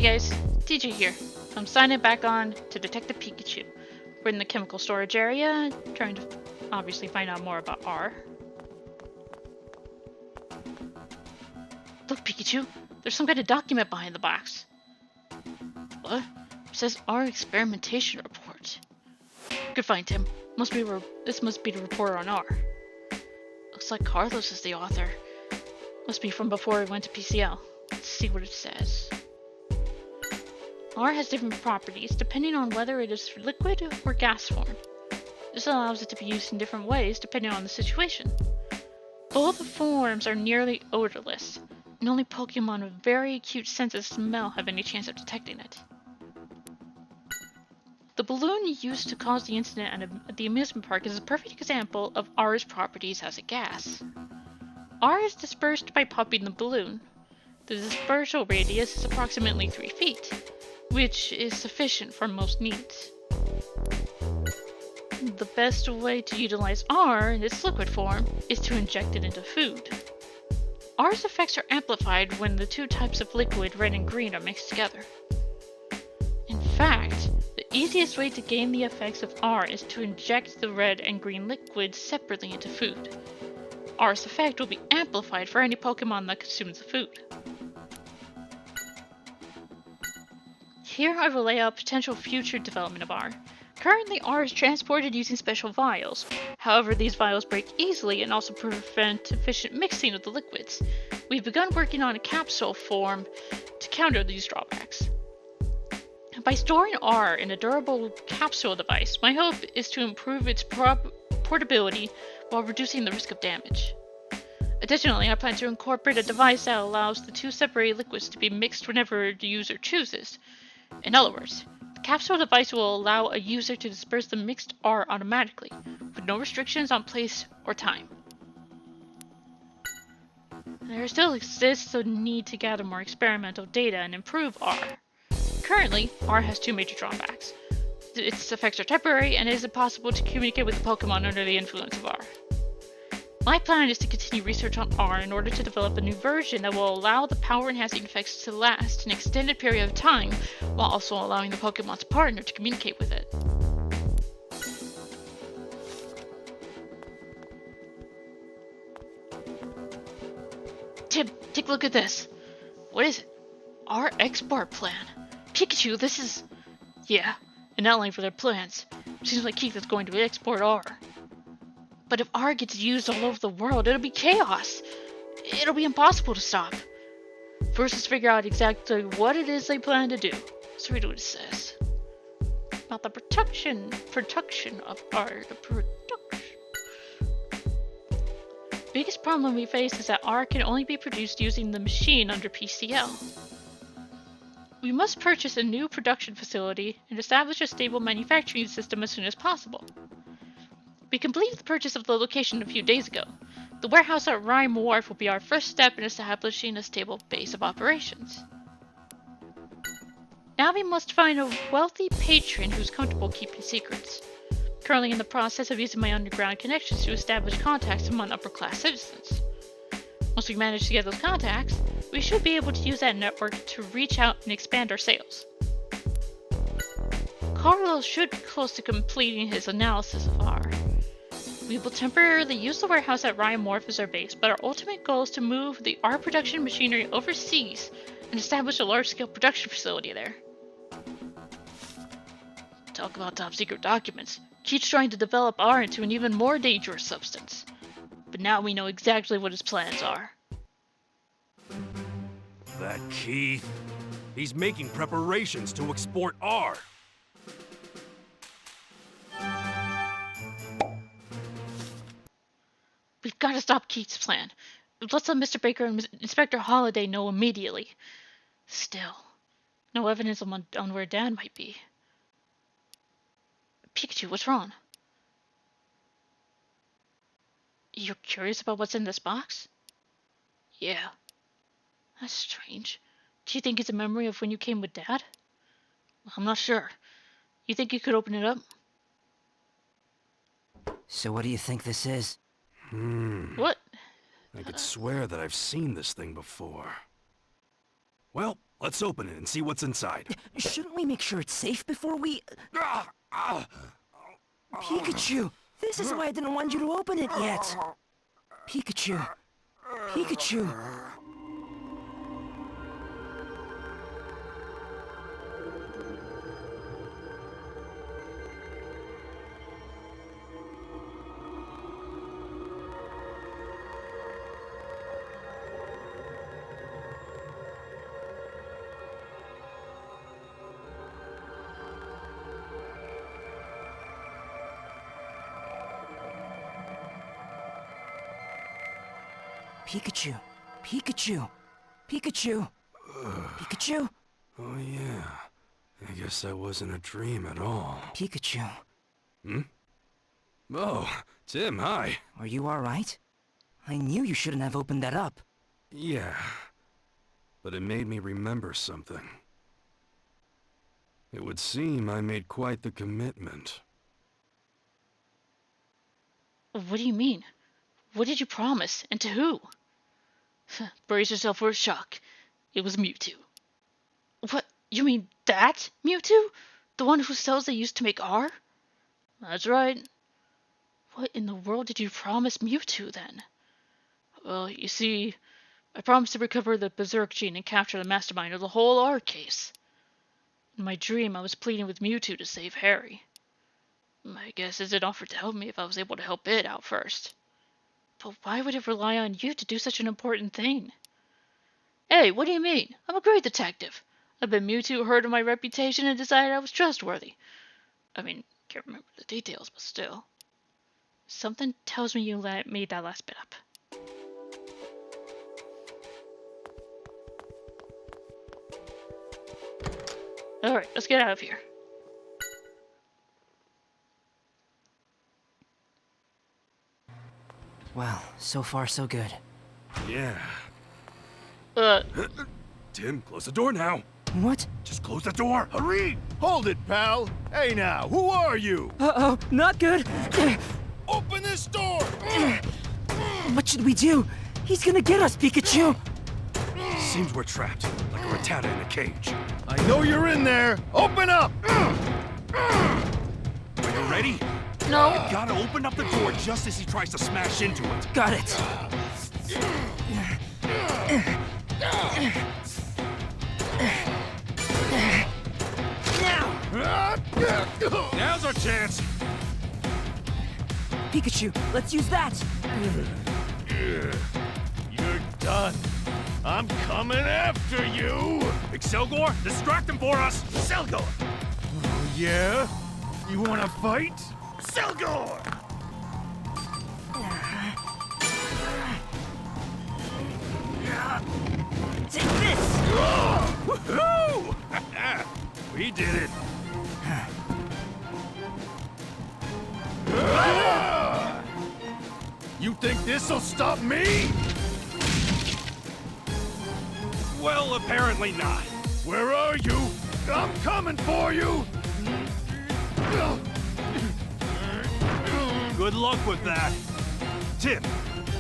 guys, TJ here. I'm signing back on to Detective Pikachu. We're in the chemical storage area, trying to obviously find out more about R. Look, Pikachu, there's some kind of document behind the box. What? It says R experimentation report. Good find, Tim. This must be the report on R. Looks like Carlos is the author. Must be from before it went to PCL. Let's see what it says. R has different properties depending on whether it is liquid or gas form. This allows it to be used in different ways depending on the situation. Both forms are nearly odorless, and only Pokemon with very acute sense of smell have any chance of detecting it. The balloon used to cause the incident at the amusement park is a perfect example of R's properties as a gas. R is dispersed by popping the balloon. The dispersal radius is approximately 3 feet, which is sufficient for most needs. The best way to utilize R in its liquid form is to inject it into food. R's effects are amplified when the two types of liquid, red and green, are mixed together. In fact, the easiest way to gain the effects of R is to inject the red and green liquids separately into food. R's effect will be amplified for any Pokemon that consumes the food. Here I will lay out potential future development of R. Currently, R is transported using special vials. However, these vials break easily and also prevent efficient mixing of the liquids. We've begun working on a capsule form to counter these drawbacks. By storing R in a durable capsule device, my hope is to improve its portability while reducing the risk of damage. Additionally, I plan to incorporate a device that allows the two separated liquids to be mixed whenever the user chooses. In other words, the capsule device will allow a user to disperse the mixed R automatically, with no restrictions on place or time. There still exists a need to gather more experimental data and improve R. Currently, R has two major drawbacks. Its effects are temporary, and it is impossible to communicate with the Pokemon under the influence of R. My plan is to continue research on R in order to develop a new version that will allow the power-enhancing effects to last an extended period of time, while also allowing the Pokemon's partner to communicate with it. Tim, take a look at this. What is it? R export plan. Pikachu, this is... Yeah, an outline for their plans. Seems like Keith is going to export R. But if R gets used all over the world, it'll be chaos. It'll be impossible to stop. First, let's figure out exactly what it is they plan to do. Let's read what it says. About the production of R. Biggest problem we face is that R can only be produced using the machine under PCL. We must purchase a new production facility and establish a stable manufacturing system as soon as possible. We completed the purchase of the location a few days ago. The warehouse at Rhyme Wharf will be our first step in establishing a stable base of operations. Now we must find a wealthy patron who's comfortable keeping secrets. Currently in the process of using my underground connections to establish contacts among upper-class citizens. Once we manage to get those contacts, we should be able to use that network to reach out and expand our sales. Carlos should be close to completing his analysis of R. We will temporarily use the warehouse at Rhyme Wharf as our base, but our ultimate goal is to move the R production machinery overseas and establish a large-scale production facility there. Talk about top-secret documents. Keith's trying to develop R into an even more dangerous substance. But now we know exactly what his plans are. That Keith, he's making preparations to export R. We've got to stop Keith's plan. Let's let Mr. Baker and Inspector Holliday know immediately. Still, no evidence on where Dad might be. Pikachu, what's wrong? You're curious about what's in this box? Yeah. That's strange. Do you think it's a memory of when you came with Dad? I'm not sure. You think you could open it up? So what do you think this is? What? I could swear that I've seen this thing before. Well, Let's open it and see what's inside. Shouldn't we make sure it's safe before we... Pikachu! This is why I didn't want you to open it yet! Pikachu! Pikachu! Pikachu! Pikachu! Pikachu! Pikachu! Oh yeah, I guess that wasn't a dream at all. Pikachu, Oh, Tim, hi. are you alright? I knew you shouldn't have opened that up. Yeah, but it made me remember something. It would seem I made quite the commitment. What do you mean? What did you promise, and to who? Brace yourself for a shock. It was Mewtwo. What? You mean that Mewtwo? The one whose cells they used to make R? That's right. What in the world did you promise Mewtwo, then? Well, you see, I promised to recover the Berserk gene and capture the mastermind of the whole R case. In my dream, I was pleading with Mewtwo to save Harry. I guess it offered to help me if I was able to help it out first. But why would it rely on you to do such an important thing? Hey, what do you mean? I'm a great detective. I bet Mewtwo heard of my reputation and decided I was trustworthy. I mean, can't remember the details, but still. Something tells me you made that last bit up. Alright, let's get out of here. Well, so far so good. Yeah. Uh, Tim, close the door now. What? Just close the door. Hurry! Hold it, pal. Hey now, who are you? Uh-oh, not good! Open this door! What should we do? He's gonna get us, Pikachu! Seems we're trapped, like a rattata in a cage. I know you're in there. Open up! Are you ready? no. You gotta open up the door just as he tries to smash into it. Got it! Now's our chance. Pikachu, let's use that! You're done. I'm coming after you! Excelgor, distract him for us. Selgor! Oh, yeah? You wanna fight? Selgor! Take this! Woohoo! We did it. You think this'll stop me? Well, apparently not. Where are you? I'm coming for you! Good luck with that. Tim,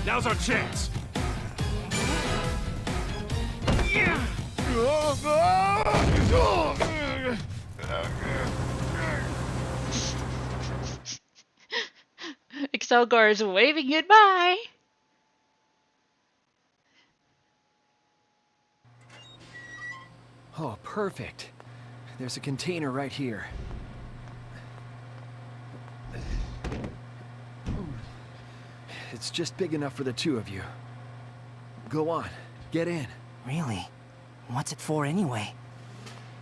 now's our chance. Excelgar is waving goodbye. Oh, perfect. There's a container right here. It's just big enough for the two of you. Go on, get in. Really? What's it for anyway?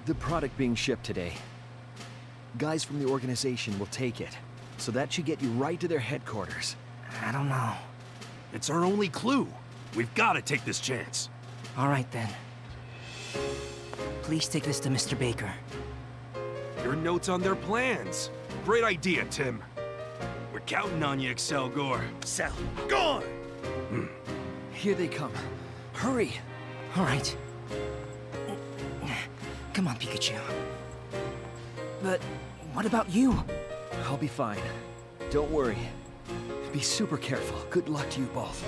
The product being shipped today. Guys from the organization will take it, so that should get you right to their headquarters. I don't know. It's our only clue. We've got to take this chance. Alright then. Please take this to Mr. Baker. Your notes on their plans. Great idea, Tim. We're counting on you, Excelgor. Selgor! Here they come. Hurry! Alright. Come on, Pikachu. But what about you? I'll be fine. Don't worry. Be super careful. Good luck to you both.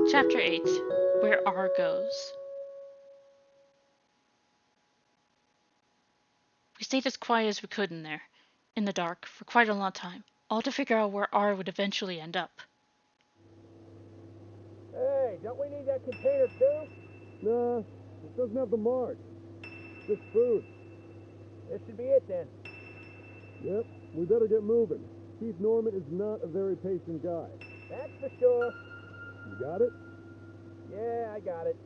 Chapter 8. Where R Goes. We stayed as quiet as we could in there, in the dark, for quite a long time, all to figure out where R would eventually end up. Hey, don't we need that container too? Nah, it doesn't have the mark. Just food. This should be it then. Yep, we better get moving. Chief Norman is not a very patient guy. That's for sure. You got it? Yeah, I got it.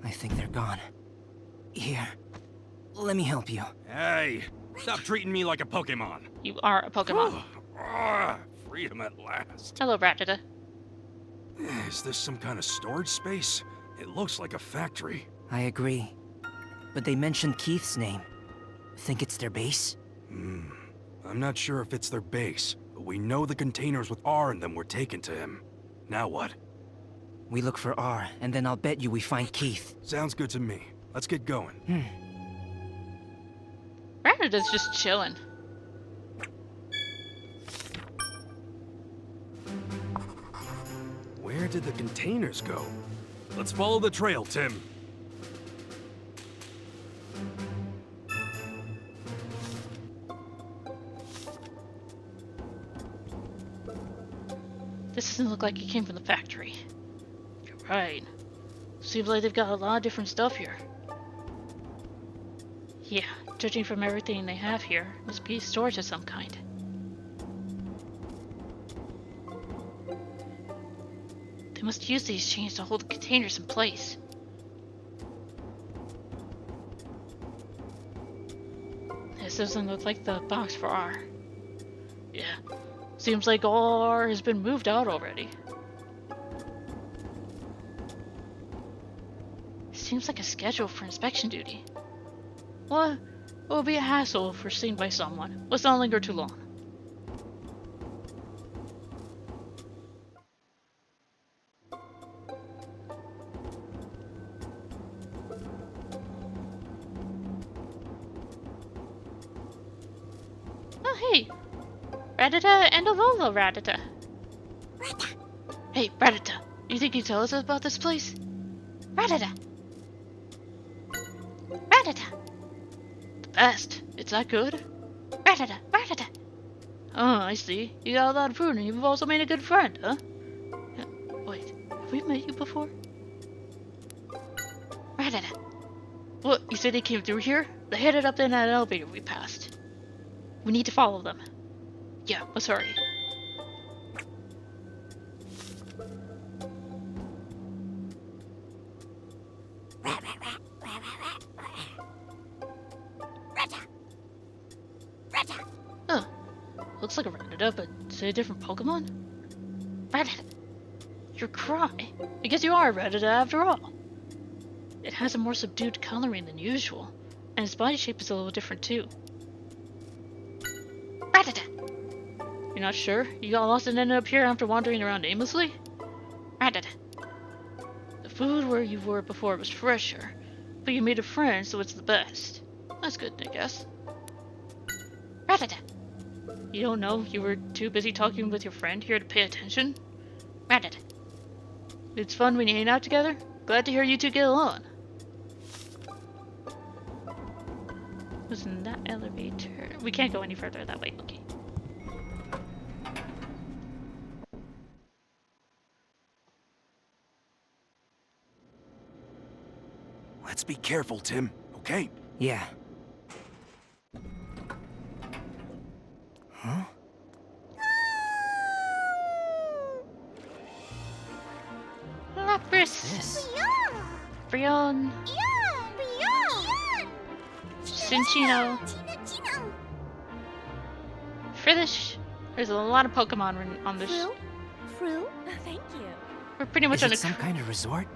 I think they're gone. Here, let me help you. Hey, stop treating me like a Pokemon. You are a Pokemon. Freedom at last. Hello, Rattata. Is this some kind of storage space? It looks like a factory. I agree. But they mentioned Keith's name. Think it's their base? I'm not sure if it's their base, but we know the containers with R in them were taken to him. Now what? We look for R, and then I'll bet you we find Keith. Sounds good to me. Let's get going. Rattata's just chilling. Where did the containers go? Let's follow the trail, Tim. This doesn't look like it came from the factory. You're right. Seems like they've got a lot of different stuff here. Yeah, judging from everything they have here, must be storage of some kind. They must use these chains to hold the containers in place. This doesn't look like the box for R. Yeah, seems like R has been moved out already. Seems like a schedule for inspection duty. Well, it will be a hassle if we're seen by someone. Let's not linger too long. Oh, hey! Rattata and Alola Rattata. Hey, Rattata, you think you tell us about this place? Rattata! Rattata! The best. It's that good? Rattata! Rattata! Oh, I see. You got a lot of food and you've also made a good friend, huh? Wait, have we met you before? Rattata! What, you said they came through here? They headed up in that elevator we passed. We need to follow them. Yeah, let's hurry. Huh. Looks like a Rattata, but is it a different Pokemon? Rattata! Your cry? I guess you are a Rattata after all. It has a more subdued coloring than usual, and its body shape is a little different too. Rattata! You're not sure? You got lost and ended up here after wandering around aimlessly? Rattata! The food where you were before was fresher, but you made a friend, so it's the best. That's good, I guess. Rattata! You don't know you were too busy talking with your friend here to pay attention? Rattata! It's fun when you hang out together? Glad to hear you two get along. Was in that elevator? We can't go any further that way, okay. Let's be careful, Tim, okay? Yeah. Huh? Lapras! This? Brion! Cinccino! Frillish! There's a lot of Pokemon on this. Fruit? Thank you. We're pretty much Is on it a some kind of resort?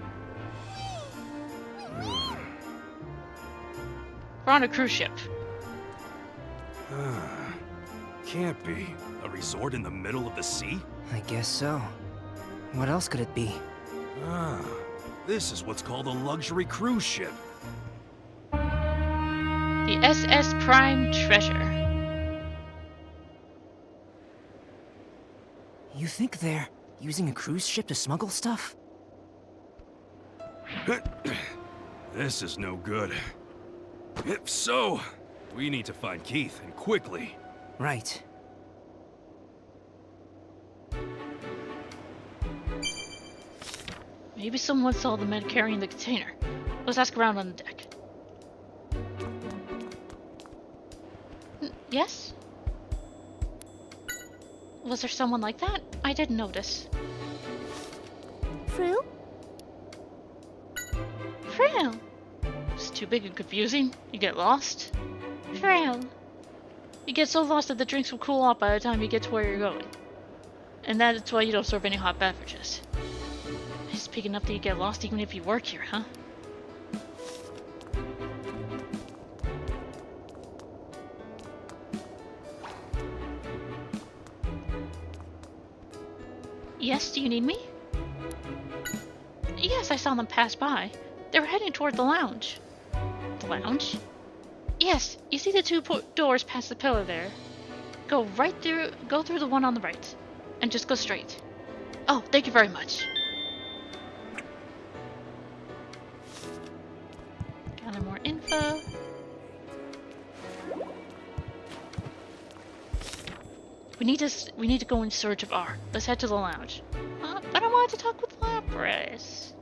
we're on a cruise ship. Can't be. A resort in the middle of the sea? I guess so. What else could it be? This is what's called a luxury cruise ship. The SS Prime Treasure. You think they're using a cruise ship to smuggle stuff? This is no good. If so, we need to find Keith, and quickly. Right. Maybe someone saw the men carrying the container. Let's ask around on the deck. Yes? Was there someone like that? I didn't notice. Fru? Frail! It's too big and confusing. You get lost. Frail. You get so lost that the drinks will cool off by the time you get to where you're going. And that's why you don't serve any hot beverages. It's big enough that you get lost even if you work here, huh? Yes, do you need me? Yes, I saw them pass by. They were heading toward the lounge. The lounge? Yes, you see the two doors past the pillar there. Go through the one on the right. And just go straight. Oh, thank you very much. Gather more info. We need to go in search of R. Let's head to the lounge. But I wanted to talk with Lapras.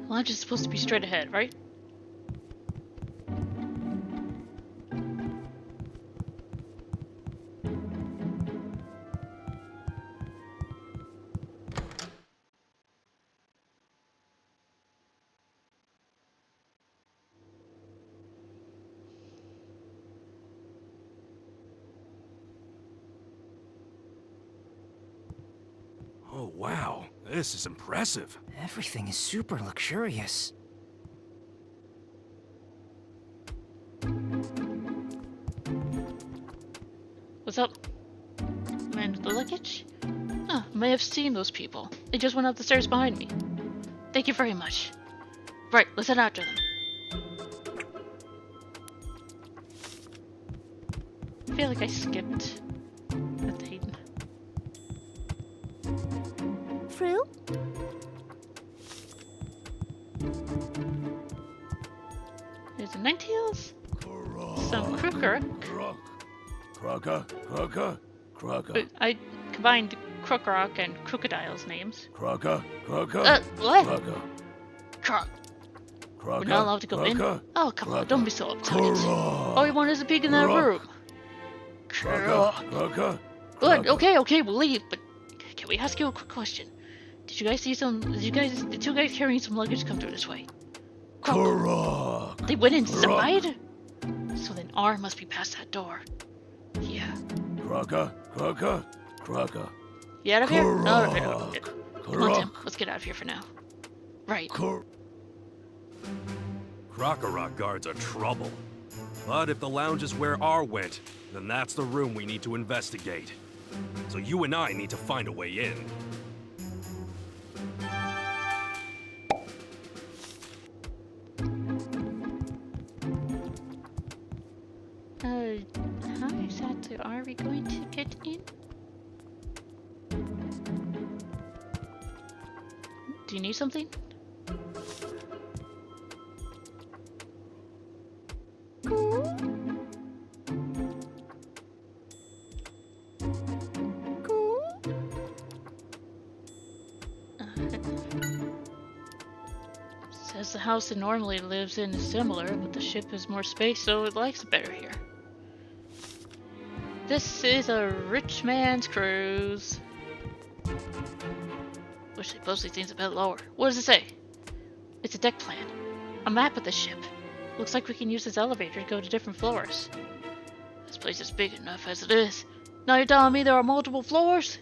Lounge is supposed to be straight ahead, right? Oh, wow. This is impressive. Everything is super luxurious. What's up? Man with the luggage? Oh, may have seen those people. They just went up the stairs behind me. Thank you very much. Right, let's head after them. I feel like I skipped a thing. Fru? There's the Ninetales, some Krookrok. Crocker. I combined Krookrock and Crocodile's names. Crocker. What? Crocker. Krok. We're not allowed to go in? Oh, come on, don't be so uptight. All we want is a peek in that room. Crocker. Good, okay, we'll leave, but can we ask you a quick question? Did you guys see the two guys carrying some luggage come through this way? Crocker. They went inside? So then R must be past that door. Yeah. Crocker. You out of here? Krok. Alright. Come on, Tim, let's get out of here for now. Right. Krokorok guards are trouble. But if the lounge is where R went, then that's the room we need to investigate. So you and I need to find a way in. How exactly are we going to get in? Do you need something? Says the house it normally lives in is similar, but the ship has more space, so it likes it better here. This is a rich man's cruise. Wish they posted things a bit lower. What does it say? It's a deck plan. A map of the ship. Looks like we can use this elevator to go to different floors. This place is big enough as it is. Now you're telling me there are multiple floors?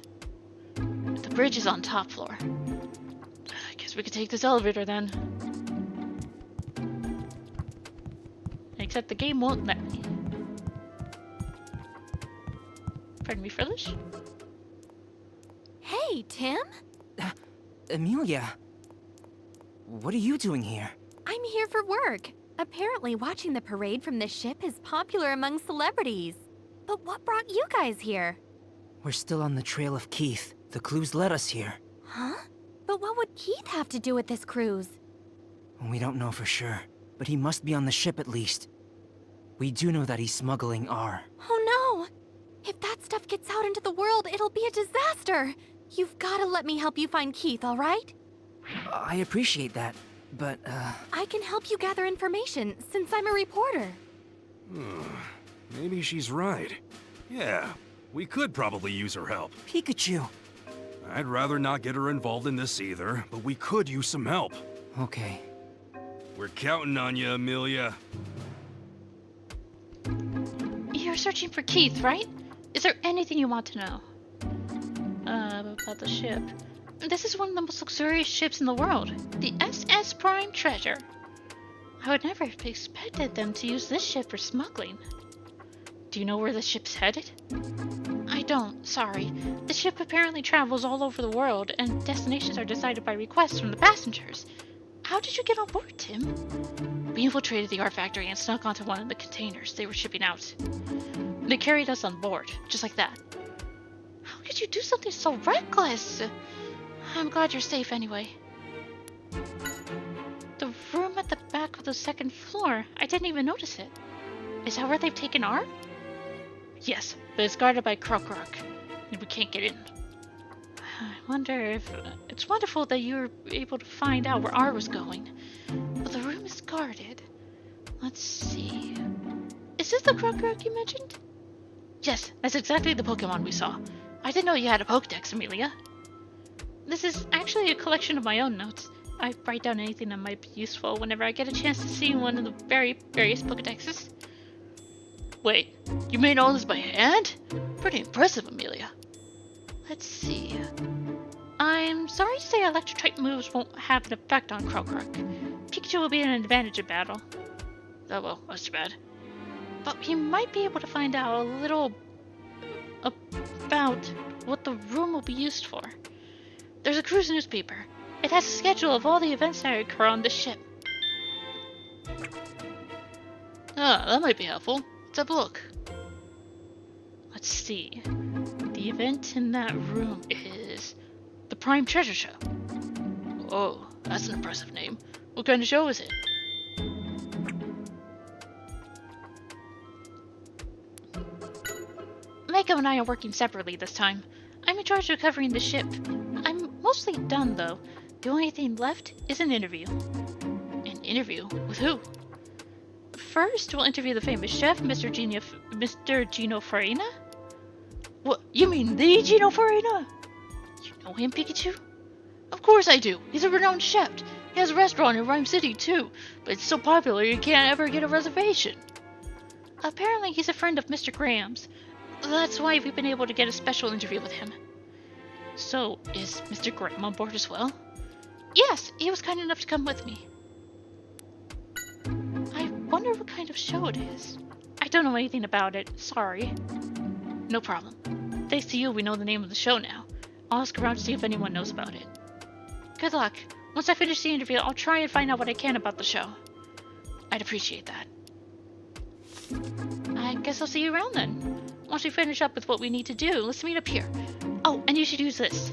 The bridge is on top floor. I guess we could take this elevator then. Except the game won't let me. Pardon me, Frillish? Hey, Tim? Amelia, What are you doing here? I'm here for work. Apparently, watching the parade from this ship is popular among celebrities. But what brought you guys here? We're still on the trail of Keith. The clues led us here. Huh? But what would Keith have to do with this cruise? We don't know for sure, but he must be on the ship at least. We do know that he's smuggling R. Oh no! If that stuff gets out into the world, it'll be a disaster! You've gotta let me help you find Keith, alright? I appreciate that, but, I can help you gather information, since I'm a reporter. Maybe she's right. Yeah, we could probably use her help. Pikachu! I'd rather not get her involved in this either, but we could use some help. Okay. We're counting on you, Amelia. You're searching for Keith, right? Is there anything you want to know? About the ship. This is one of the most luxurious ships in the world. The SS Prime Treasure. I would never have expected them to use this ship for smuggling. Do you know where the ship's headed? I don't, sorry. The ship apparently travels all over the world, and destinations are decided by requests from the passengers. How did you get on board, Tim? We infiltrated the art factory and snuck onto one of the containers they were shipping out. They carried us on board, just like that. How could you do something so reckless? I'm glad you're safe anyway. The room at the back of the second floor, I didn't even notice it. Is that where they've taken R? Yes, but it's guarded by Krokrok, and we can't get in. I wonder if... It's wonderful that you were able to find out where R was going, but the room is guarded. Let's see... Is this the Krokrok you mentioned? Yes, that's exactly the Pokemon we saw. I didn't know you had a Pokedex, Amelia. This is actually a collection of my own notes. I write down anything that might be useful whenever I get a chance to see one of the various Pokedexes. Wait, you made all this by hand? Pretty impressive, Amelia. Let's see. I'm sorry to say electric-type moves won't have an effect on Krokrok. Pikachu will be at an advantage in battle. Oh well, that's too bad. But he might be able to find out a little about what the room will be used for. There's a cruise newspaper. It has a schedule of all the events that occur on the ship. Ah, that might be helpful. Let's have a look. Let's see. The event in that room is the Prime Treasure Show. Oh, that's an impressive name. What kind of show is it? Mako and I are working separately this time. I'm in charge of covering the ship. I'm mostly done, though. The only thing left is an interview. An interview? With who? First, we'll interview the famous chef, Mr. Gino Farina? What? You mean the Gino Farina? You know him, Pikachu? Of course I do. He's a renowned chef. He has a restaurant in Rhyme City, too. But it's so popular you can't ever get a reservation. Apparently, he's a friend of Mr. Graham's. That's why we've been able to get a special interview with him. So, is Mr. Graham on board as well? Yes, he was kind enough to come with me. I wonder what kind of show it is. I don't know anything about it, sorry. No problem. Thanks to you, we know the name of the show now. I'll ask around to see if anyone knows about it. Good luck. Once I finish the interview, I'll try and find out what I can about the show. I'd appreciate that. I guess I'll see you around then. Once we finish up with what we need to do, let's meet up here. Oh, and you should use this.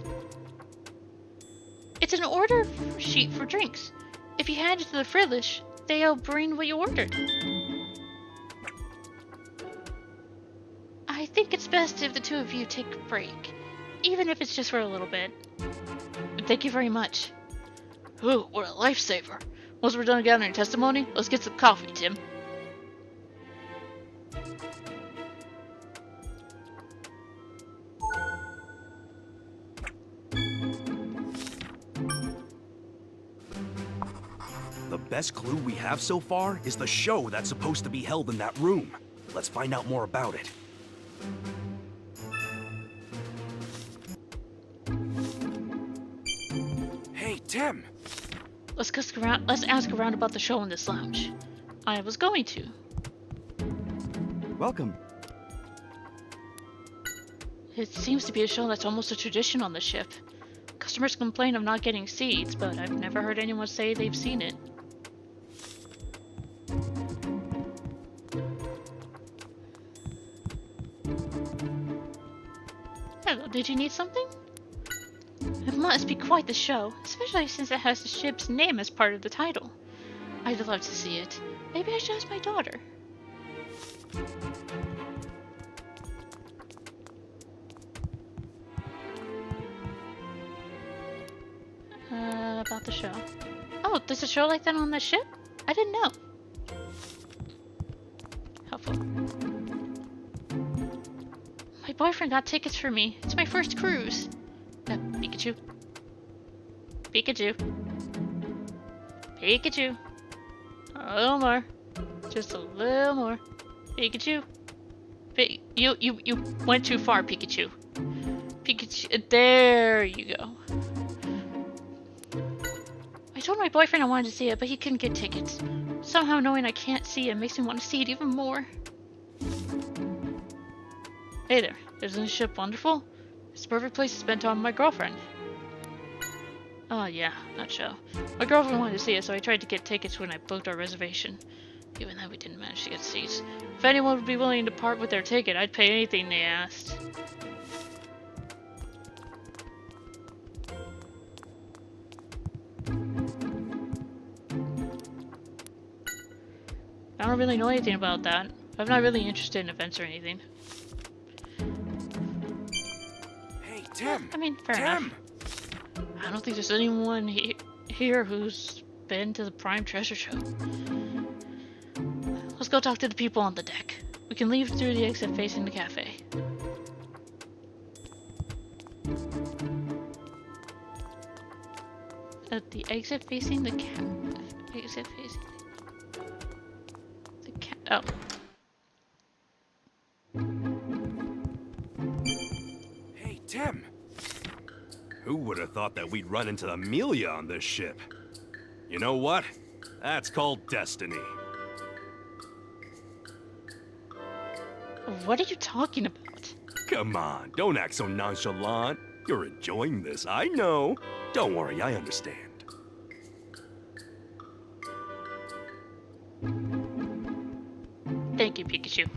It's an order sheet for drinks. If you hand it to the Frillish, they'll bring what you ordered. I think it's best if the two of you take a break, even if it's just for a little bit. Thank you very much. Ooh, what a lifesaver. Once we're done gathering testimony, let's get some coffee, Tim. The best clue we have so far is the show that's supposed to be held in that room. Let's find out more about it. Hey, Tim! Let's ask around about the show in this lounge. I was going to. Welcome. It seems to be a show that's almost a tradition on the ship. Customers complain of not getting seats, but I've never heard anyone say they've seen it. Hello, did you need something? It must be quite the show, especially since it has the ship's name as part of the title. I'd love to see it. Maybe I should ask my daughter. About the show. Oh, there's a show like that on the ship? I didn't know. Helpful. My boyfriend got tickets for me. It's my first cruise. Pikachu. Pikachu. Pikachu. A little more. Just a little more. Pikachu. You went too far, Pikachu. Pikachu. There you go. I told my boyfriend I wanted to see it, but he couldn't get tickets. Somehow knowing I can't see it makes me want to see it even more. Hey there, isn't this ship wonderful? It's the perfect place to spend time with my girlfriend. Oh yeah, that show. My girlfriend wanted to see it, so I tried to get tickets when I booked our reservation. Even though we didn't manage to get seats. If anyone would be willing to part with their ticket, I'd pay anything they asked. I don't really know anything about that. I'm not really interested in events or anything. Hey, Tim! I mean, fair enough. I don't think there's anyone here who's been to the Prime Treasure Show. Let's go talk to the people on the deck. We can leave through the exit facing the cafe. At the exit facing the exit facing the oh. Hey, Tim! Who would have thought that we'd run into Amelia on this ship? You know what? That's called destiny. What are you talking about? Come on, don't act so nonchalant. You're enjoying this, I know. Don't worry, I understand. Thank you, Pikachu.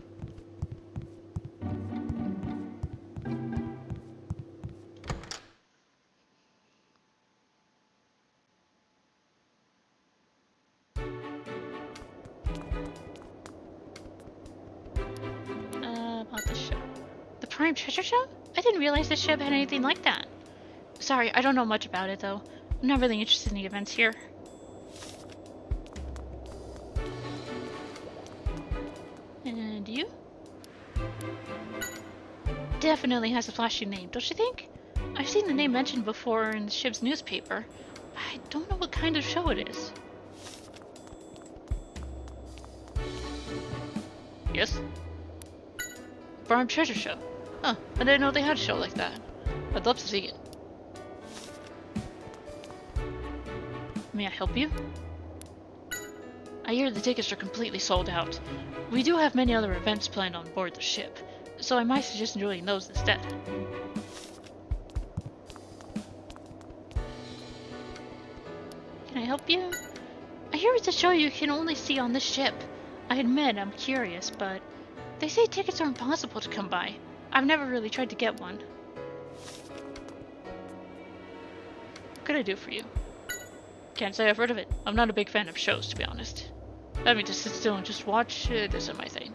About the show. The Prime Treasure Show? I didn't realize this ship had anything like that. Sorry, I don't know much about it though. I'm not really interested in the events here. And you? Definitely has a flashy name, don't you think? I've seen the name mentioned before in the ship's newspaper. I don't know what kind of show it is. Yes? Prime Treasure Show. Huh, I didn't know they had a show like that. I'd love to see it. May I help you? I hear the tickets are completely sold out. We do have many other events planned on board the ship, so I might suggest enjoying those instead. Can I help you? I hear it's a show you can only see on this ship. I admit I'm curious, but they say tickets are impossible to come by. I've never really tried to get one. What could I do for you? Can't say I've heard of it. I'm not a big fan of shows, to be honest. Having to sit still and just watch it isn't my thing.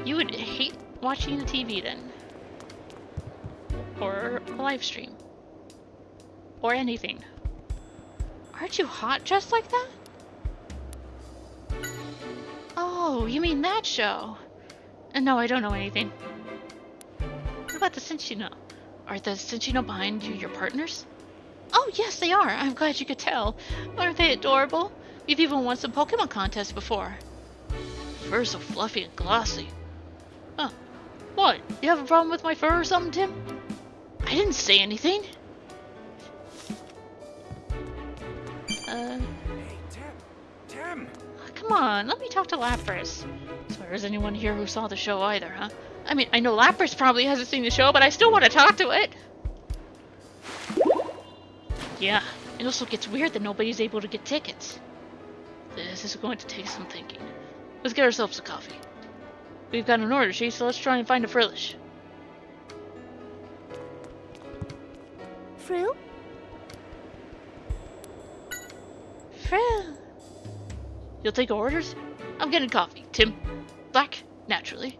You would hate watching the TV then. Or a live stream. Or anything. Aren't you hot dressed like that? Oh, you mean that show? No, I don't know anything. What about the Cinchino? Are the Cinchino behind you your partners? Oh, yes, they are. I'm glad you could tell. Aren't they adorable? We've even won some Pokemon contests before. Fur so fluffy and glossy. Huh. What? You have a problem with my fur or something, Tim? I didn't say anything. Hey, Tim! Come on, let me talk to Lapras. Swear, is anyone here who saw the show either, huh? I mean, I know Lapras probably hasn't seen the show, but I still want to talk to it. Yeah, it also gets weird that nobody's able to get tickets. This is going to take some thinking. Let's get ourselves a coffee. We've got an order sheet, so let's try and find a frillish. Frill? Frill. You'll take orders? I'm getting coffee. Tim. Black? Naturally.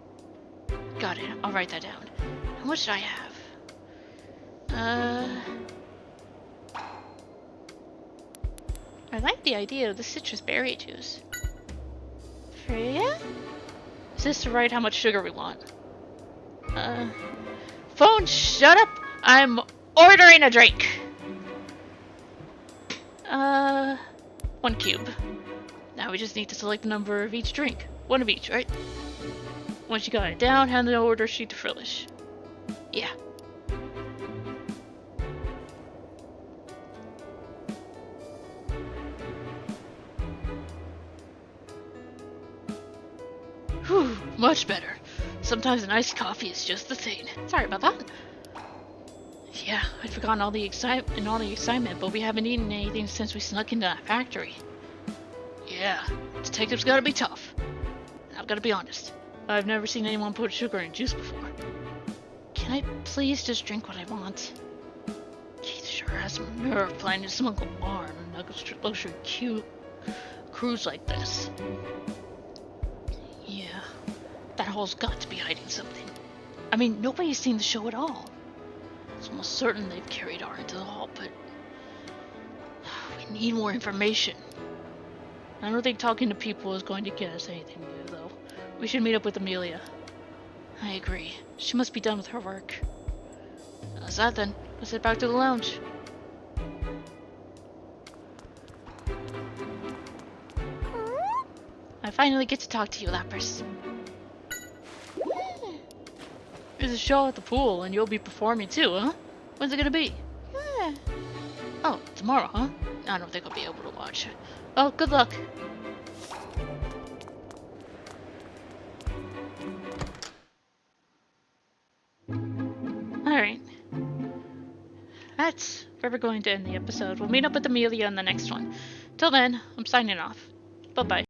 Got it. I'll write that down. How much should I have? I like the idea of the citrus berry juice. Freya? Is this to write how much sugar we want? Phone, shut up! I'm ordering a drink! 1 cube. Now we just need to select the number of each drink. 1 of each, right? Once you got it down, hand the order sheet to Frillish. Yeah. Whew, much better. Sometimes an iced coffee is just the thing. Sorry about that. Yeah, I'd forgotten all the excitement, but we haven't eaten anything since we snuck into that factory. Yeah, detectives gotta be tough. And I've gotta be honest, I've never seen anyone put sugar in juice before. Can I please just drink what I want? Keith sure has some nerve planning to smuggle bar on a luxury cruise like this. Yeah, that hall's got to be hiding something. I mean, nobody's seen the show at all. It's almost certain they've carried R into the hall, but we need more information. I don't think talking to people is going to get us anything new, though. We should meet up with Amelia. I agree. She must be done with her work. How's that then? Let's head back to the lounge. I finally get to talk to you, Lapras. There's a show at the pool, and you'll be performing too, huh? When's it gonna be? Oh, tomorrow, huh? I don't think I'll be able to watch. Oh, good luck. Alright. That's where we're going to end the episode. We'll meet up with Amelia in the next one. Till then, I'm signing off. Bye-bye.